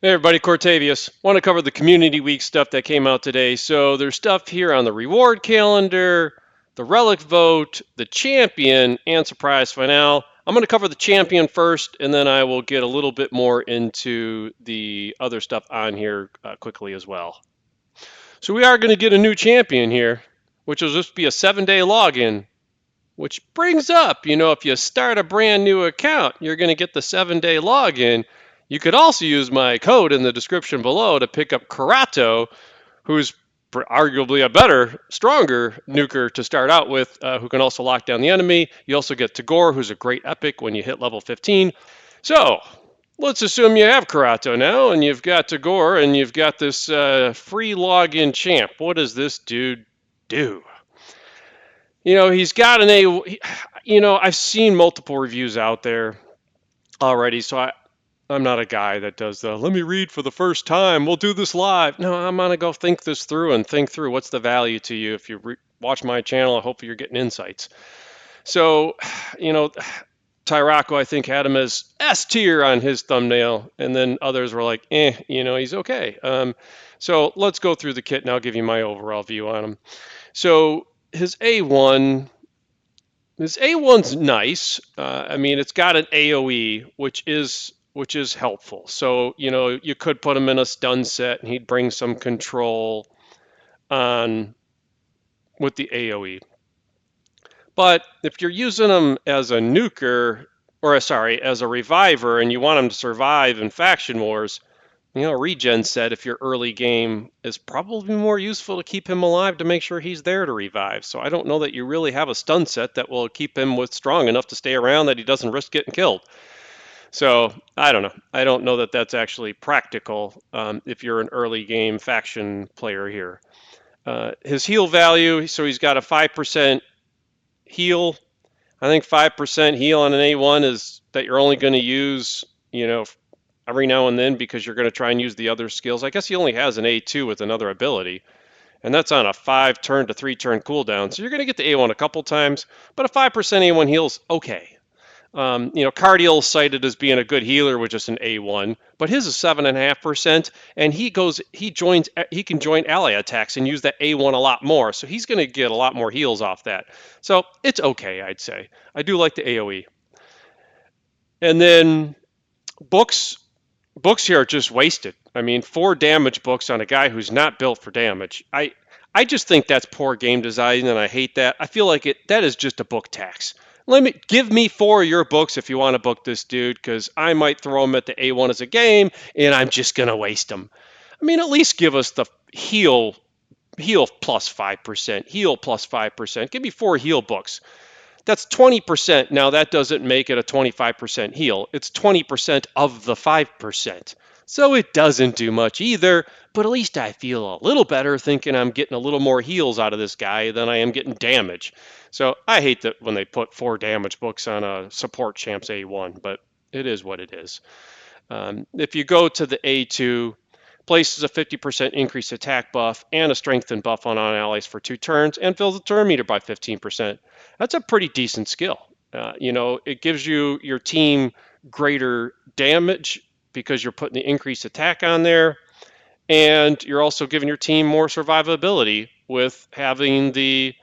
Hey everybody, Cortavius. Want to cover the Community Week stuff that came out today. So there's stuff here on the reward calendar, the relic vote, the champion, and surprise finale. I'm going to cover the champion first, and then I will get a little bit more into the other stuff on here quickly as well. So we are going to get a new champion here, which will just be a 7-day login. Which brings up, if you start a brand new account, you're going to get the 7-day login. You could also use my code in the description below to pick up Karato, who's arguably a better, stronger nuker to start out with, who can also lock down the enemy. You also get Tagoar, who's a great epic when you hit level 15. So let's assume you have Karato now, and you've got Tagoar, and you've got this free login champ. What does this dude do? He's got an A. I've seen multiple reviews out there already, so I'm not a guy that does the let me read for the first time. We'll do this live. No, I'm gonna go think this through and think through what's the value to you. If you watch my channel, I hope you're getting insights. So, you know, Tyraco, I think, had him as S tier on his thumbnail, and then others were like, he's okay. So let's go through the kit, and I'll give you my overall view on him. So his A1 this A1's nice. It's got an AOE, which is helpful. So you could put him in a stun set, and he'd bring some control on with the AOE. But if you're using him as a nuker, as a reviver, and you want him to survive in faction wars, Regen said if your early game is probably more useful to keep him alive to make sure he's there to revive. So I don't know that you really have a stun set that will keep him strong enough to stay around that he doesn't risk getting killed. So I don't know. I don't know that that's actually practical if you're an early game faction player here. His heal value, so he's got a 5% heal. I think 5% heal on an A1 is that you're only going to use, every now and then because you're going to try and use the other skills. I guess he only has an A2 with another ability, and that's on a 5-turn to 3-turn cooldown. So you're going to get the A1 a couple times, but a 5% A1 heal's okay. Cardial cited as being a good healer with just an A1, but his is 7.5%, and he can join ally attacks and use that A1 a lot more. So he's going to get a lot more heals off that. So it's okay, I'd say. I do like the AOE. And then books here are just wasted. 4 damage books on a guy who's not built for damage. I just think that's poor game design, and I hate that. I feel like that is just a book tax. Give me 4 of your books if you want to book this dude, because I might throw him at the A1 as a game, and I'm just gonna waste him. At least give us the heal plus 5%, heal plus 5%. Give me 4 heal books. That's 20%. Now, that doesn't make it a 25% heal. It's 20% of the 5%. So it doesn't do much either, but at least I feel a little better thinking I'm getting a little more heals out of this guy than I am getting damage. So I hate that when they put 4 damage books on a support champ's A1, but it is what it is. If you go to the A2, places a 50% increased attack buff and a strengthen buff on allies for 2 turns and fills the turn meter by 15%. That's a pretty decent skill. It gives your team greater damage because you're putting the increased attack on there, and you're also giving your team more survivability with having the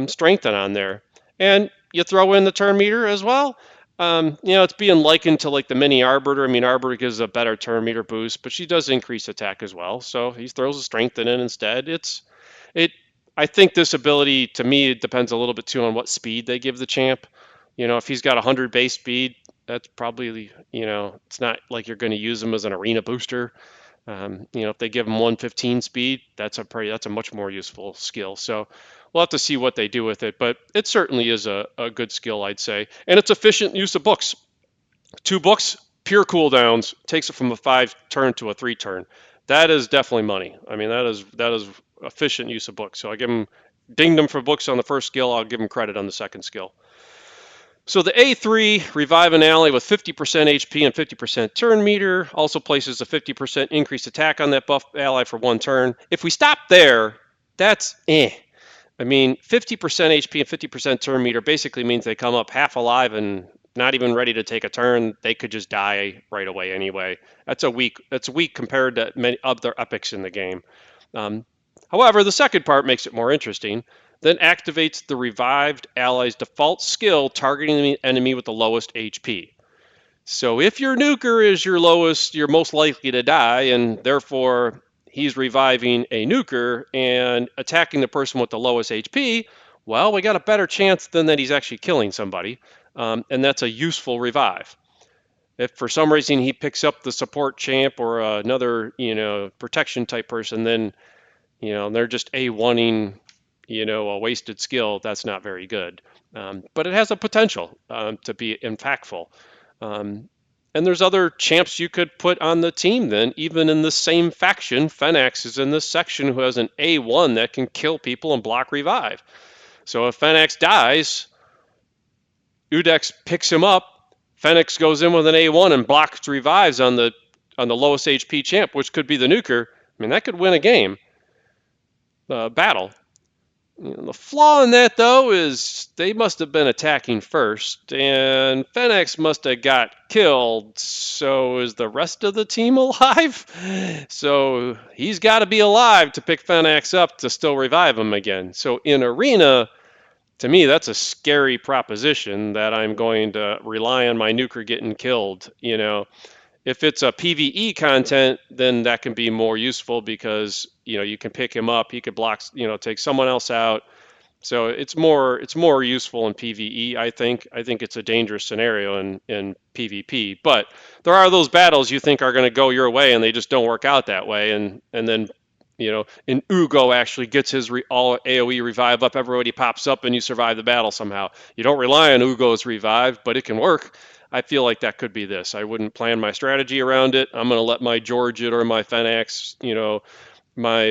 strengthen on there. And you throw in the turn meter as well. It's being likened to like the mini Arbiter. Arbiter gives a better turn meter boost, but she does increase attack as well. So he throws a strengthen in instead. I think this ability, to me, it depends a little bit too on what speed they give the champ. If he's got 100 base speed, that's probably, it's not like you're going to use him as an arena booster. If they give him 115 speed, that's a much more useful skill. So we'll have to see what they do with it, but it certainly is a good skill, I'd say. And it's efficient use of books. 2 books, pure cooldowns, takes it from a 5-turn to a 3-turn. That is definitely money. That is efficient use of books. So I dinged them for books on the first skill. I'll give them credit on the second skill. So the A3, revive an ally with 50% HP and 50% turn meter, also places a 50% increased attack on that buff ally for 1 turn. If we stop there, that's 50% HP and 50% turn meter basically means they come up half alive and not even ready to take a turn. They could just die right away anyway. That's weak compared to many other epics in the game. Um, However, the second part makes it more interesting. Then activates the revived ally's default skill, targeting the enemy with the lowest HP. So if your nuker is your lowest, you're most likely to die, and therefore he's reviving a nuker and attacking the person with the lowest HP. Well, we got a better chance than that he's actually killing somebody, and that's a useful revive. If for some reason he picks up the support champ or another, protection type person, then they're just A1ing, a wasted skill. That's not very good. But it has a potential to be impactful. Um, and there's other champs you could put on the team then, even in the same faction. Fenax is in this section who has an A1 that can kill people and block revive. So if Fenax dies, Iudex picks him up. Fenax goes in with an A1 and blocks revives on the lowest HP champ, which could be the nuker. I mean, that could win a game battle. The flaw in that, though, is they must have been attacking first, and Fenix must have got killed. So is the rest of the team alive? So he's got to be alive to pick Fenix up to still revive him again. So in Arena, to me, that's a scary proposition that I'm going to rely on my nuker getting killed. If it's a PvE content, then that can be more useful because you can pick him up, he could block, take someone else out. So it's more useful in PvE. I think it's a dangerous scenario in PvP. But there are those battles you think are going to go your way and they just don't work out that way. And then and Ugo actually gets his all AOE revive up. Everybody pops up and you survive the battle somehow. You don't rely on Ugo's revive, but it can work. I feel like that could be this. I wouldn't plan my strategy around it. I'm going to let my Georgid or my Fenax, my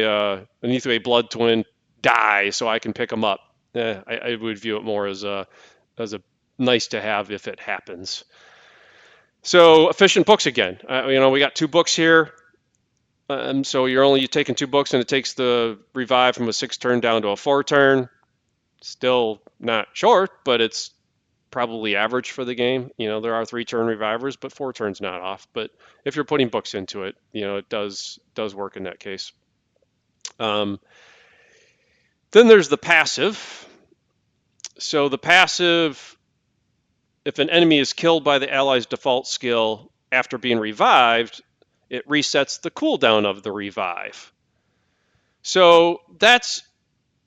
Anithue Blood Twin die so I can pick them up. I would view it more as a nice to have if it happens. So efficient books again. We got 2 books here. So you're only taking 2 books, and it takes the revive from a 6 turn down to a 4 turn. Still not short, but it's probably average for the game. There are 3 turn revivers, but 4 turns not off. But if you're putting books into it, it does work in that case. Then there's the passive. So the passive, if an enemy is killed by the ally's default skill after being revived, it resets the cooldown of the revive. So that's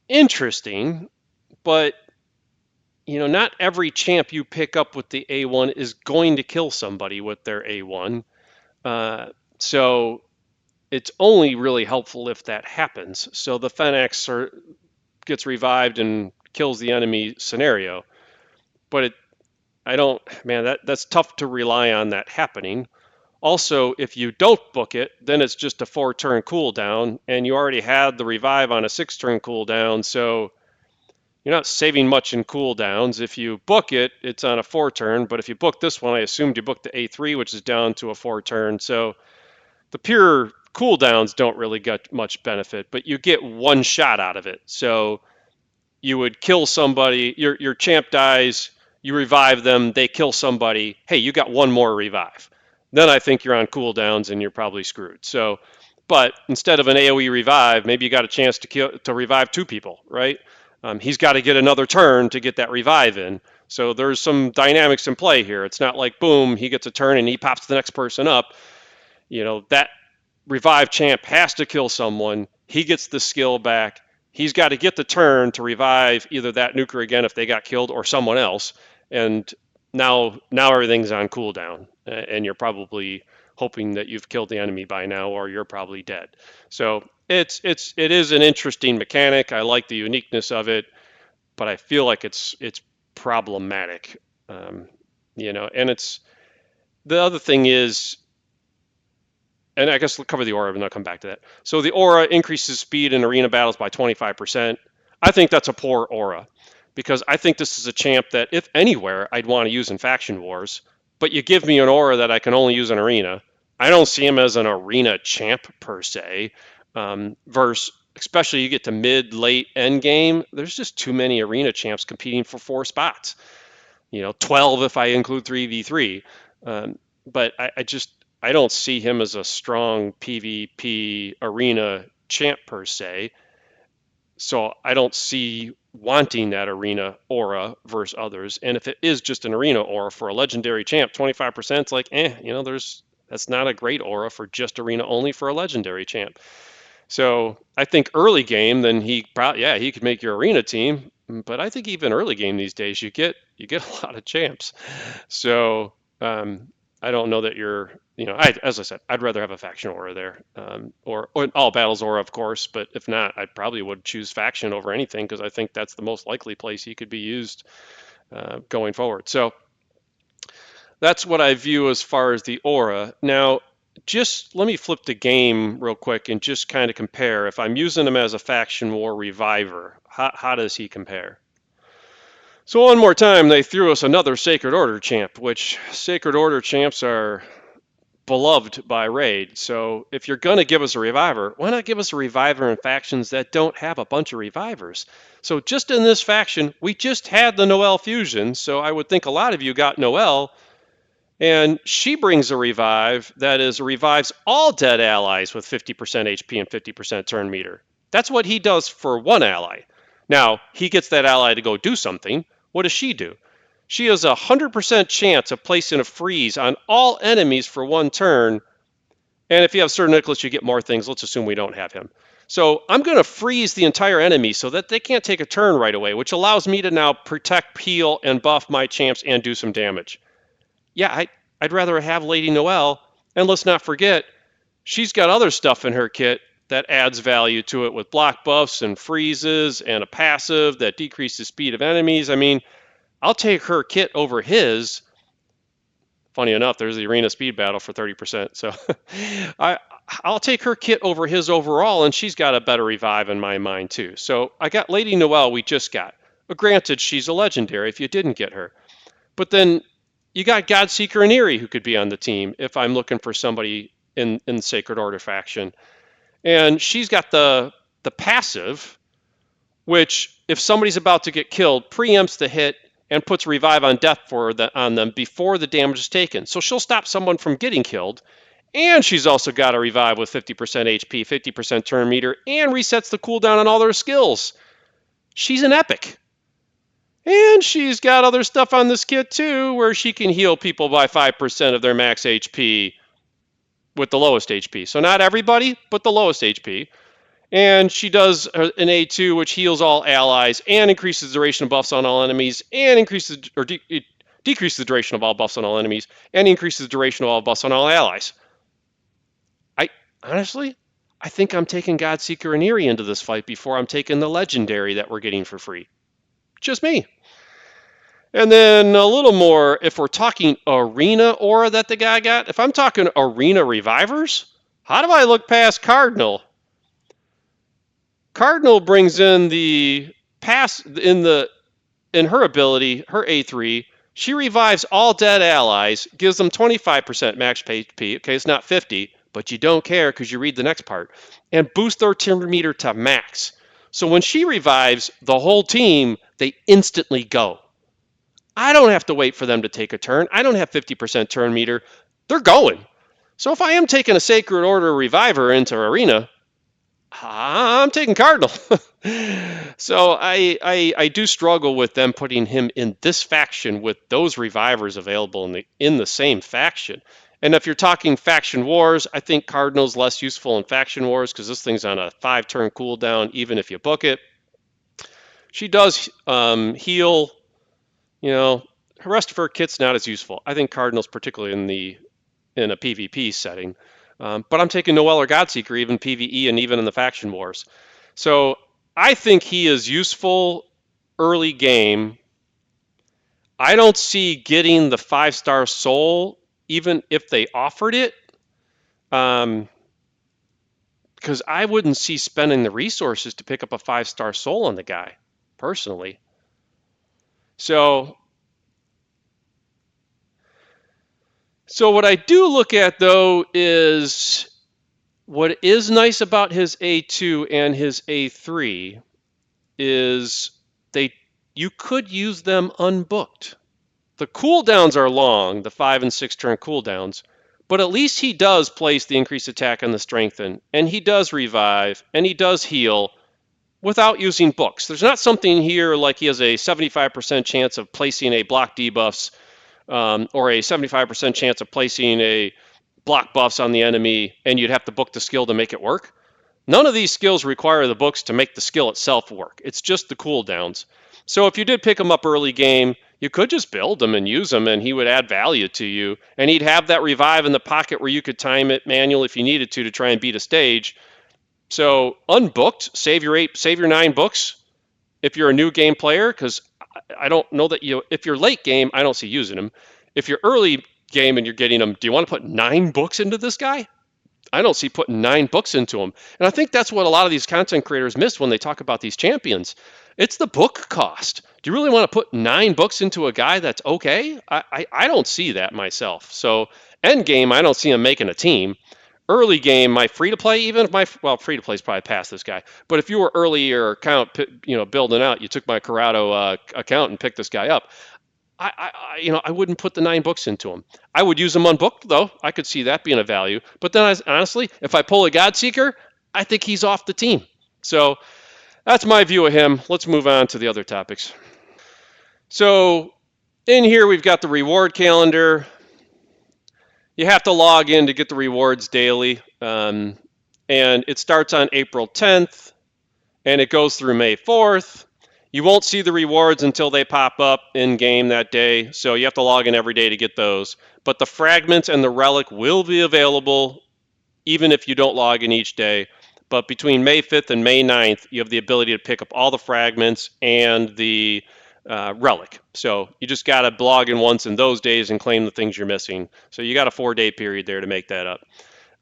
interesting, but not every champ you pick up with the A1 is going to kill somebody with their A1. So it's only really helpful if that happens. So the Fenax gets revived and kills the enemy scenario. But that's tough to rely on that happening. Also, if you don't book it, then it's just a 4 turn cooldown, and you already had the revive on a 6 turn cooldown, so you're not saving much in cooldowns. If you book it, it's on a 4 turn, but if you book this one, I assumed you booked the A3, which is down to a 4 turn. So the pure cooldowns don't really get much benefit, but you get one shot out of it. So you would kill somebody, your champ dies, you revive them, they kill somebody, hey, you got one more revive. Then I think you're on cooldowns and you're probably screwed. So, but instead of an AoE revive, maybe you got a chance to revive 2 people, right? He's got to get another turn to get that revive in. So there's some dynamics in play here. It's not like, boom, he gets a turn and he pops the next person up. That revive champ has to kill someone. He gets the skill back. He's got to get the turn to revive either that nuker again if they got killed or someone else. And now everything's on cooldown, and you're probably hoping that you've killed the enemy by now, or you're probably dead. So it is an interesting mechanic. I like the uniqueness of it, but I feel like it's problematic. And it's the other thing is, and I guess we'll cover the aura and I'll come back to that. So the aura increases speed in arena battles by 25%. I think that's a poor aura because I think this is a champ that, if anywhere, I'd want to use in faction wars. But you give me an aura that I can only use in arena. I don't see him as an arena champ per se. Versus, especially you get to mid, late, end game, there's just too many arena champs competing for 4 spots. 12 if I include 3v3. But I don't see him as a strong PvP arena champ per se. So I don't see wanting that arena aura versus others. And if it is just an arena aura for a legendary champ, 25%, it's like, that's not a great aura for just arena only for a legendary champ. So I think early game, then he could make your arena team. But I think even early game these days, you get a lot of champs. So I don't know that as I said, I'd rather have a faction aura there, or an all battles aura, of course. But if not, I probably would choose faction over anything because I think that's the most likely place he could be used going forward. So that's what I view as far as the aura. Now, just let me flip the game real quick and just kind of compare. If I'm using him as a faction war reviver, how does he compare? So one more time, they threw us another Sacred Order champ, which Sacred Order champs are beloved by Raid. So if you're going to give us a reviver, why not give us a reviver in factions that don't have a bunch of revivers? So just in this faction, we just had the Noelle fusion, so I would think a lot of you got Noelle, and she brings a revive that revives all dead allies with 50% HP and 50% turn meter. That's what he does for one ally. Now, he gets that ally to go do something. What does she do? She has a 100% chance of placing a freeze on all enemies for one turn. And if you have Sir Nicholas, you get more things. Let's assume we don't have him. So I'm going to freeze the entire enemy so that they can't take a turn right away, which allows me to now protect, heal, and buff my champs and do some damage. Yeah, I'd rather have Lady Noelle. And let's not forget, she's got other stuff in her kit that adds value to it with block buffs and freezes and a passive that decreases speed of enemies. I mean, I'll take her kit over his. Funny enough, there's the arena speed battle for 30%. So I'll take her kit over his overall, and she's got a better revive in my mind too. So I got Lady Noelle we just got. Granted, she's a legendary if you didn't get her. But then you got Godseeker and Eerie who could be on the team if I'm looking for somebody in Sacred Order faction. And she's got the passive, which if somebody's about to get killed, preempts the hit and puts revive on death on them before the damage is taken. So she'll stop someone from getting killed. And she's also got a revive with 50% HP, 50% turn meter, and resets the cooldown on all their skills. She's an epic. And she's got other stuff on this kit too, where she can heal people by 5% of their max HP with the lowest HP. So not everybody, but the lowest HP. And she does an A2, which heals all allies and increases the duration of buffs on all enemies, and decreases the duration of all buffs on all enemies, and increases the duration of all buffs on all allies. I think I'm taking Godseeker and Eerie into this fight before I'm taking the legendary that we're getting for free. Just me. And then a little more, if we're talking arena aura that the guy got, if I'm talking arena revivers, how do I look past Cardinal? Cardinal brings in the pass in her ability, her A3. She revives all dead allies, gives them 25% max HP. Okay, it's not 50, but you don't care because you read the next part, and boosts their turn meter to max. So when she revives the whole team, they instantly go. I don't have to wait for them to take a turn. I don't have 50% turn meter. They're going. So if I am taking a Sacred Order Reviver into Arena, I'm taking Cardinal. So I do struggle with them putting him in this faction with those revivers available in the same faction. And if you're talking faction wars, I think Cardinal's less useful in faction wars because this thing's on a 5-turn cooldown, even if you book it. She does heal. The rest of her kit's not as useful. I think Cardinal's particularly in a PvP setting. But I'm taking Noelle or Godseeker, even PvE and even in the faction wars. So I think he is useful early game. I don't see getting the 5-star soul, even if they offered it, because I wouldn't see spending the resources to pick up a 5-star soul on the guy, personally. So what I do look at, though, is what is nice about his A2 and his A3 is you could use them unbooked. The cooldowns are long, the 5 and 6 turn cooldowns, but at least he does place the increased attack on the strengthen, and he does revive, and he does heal without using books. There's not something here like he has a 75% chance of placing a block debuffs or a 75% chance of placing a block buffs on the enemy, and you'd have to book the skill to make it work. None of these skills require the books to make the skill itself work. It's just the cooldowns. So if you did pick him up early game, you could just build him and use him, and he would add value to you. And he'd have that revive in the pocket where you could time it manual if you needed to try and beat a stage. So unbooked, save your 8, save your 9 books if you're a new game player, because I don't know that you. If you're late game, I don't see using him. If you're early game and you're getting him, do you want to put 9 books into this guy? I don't see putting 9 books into them. And I think that's what a lot of these content creators miss when they talk about these champions. It's the book cost. Do you really want to put 9 books into a guy that's okay? I don't see that myself. So end game, I don't see him making a team. Early game, my free to play, even if free to play is probably past this guy. But if you were early or account, building out, you took my Karato account and picked this guy up. I wouldn't put the 9 books into him. I would use them unbooked though. I could see that being a value. But then, honestly, if I pull a God Seeker, I think he's off the team. So that's my view of him. Let's move on to the other topics. So in here we've got the reward calendar. You have to log in to get the rewards daily, and it starts on April 10th, and it goes through May 4th. You won't see the rewards until they pop up in game that day, so you have to log in every day to get those. But the fragments and the relic will be available even if you don't log in each day. But between May 5th and May 9th, you have the ability to pick up all the fragments and the relic. So you just got to log in once in those days and claim the things you're missing. So you got a 4-day period there to make that up.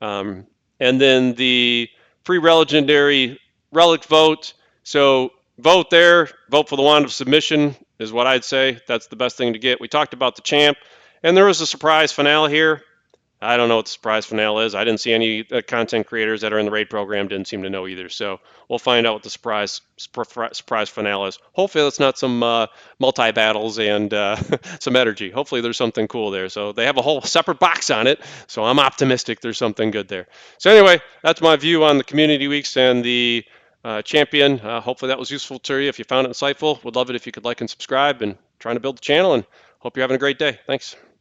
And then the free legendary relic vote. So vote there, vote for the wand of submission is what I'd say. That's the best thing to get. We talked about the champ, and there was a surprise finale here. I don't know what the surprise finale is. I didn't see any content creators that are in the raid program didn't seem to know either. So we'll find out what the surprise finale is. Hopefully that's not some multi battles and some energy. Hopefully there's something cool there. So they have a whole separate box on it. So I'm optimistic there's something good there. So anyway, that's my view on the community weeks and the champion. Hopefully that was useful to you. If you found it insightful, would love it if you could like and subscribe and trying to build the channel. And hope you're having a great day. Thanks.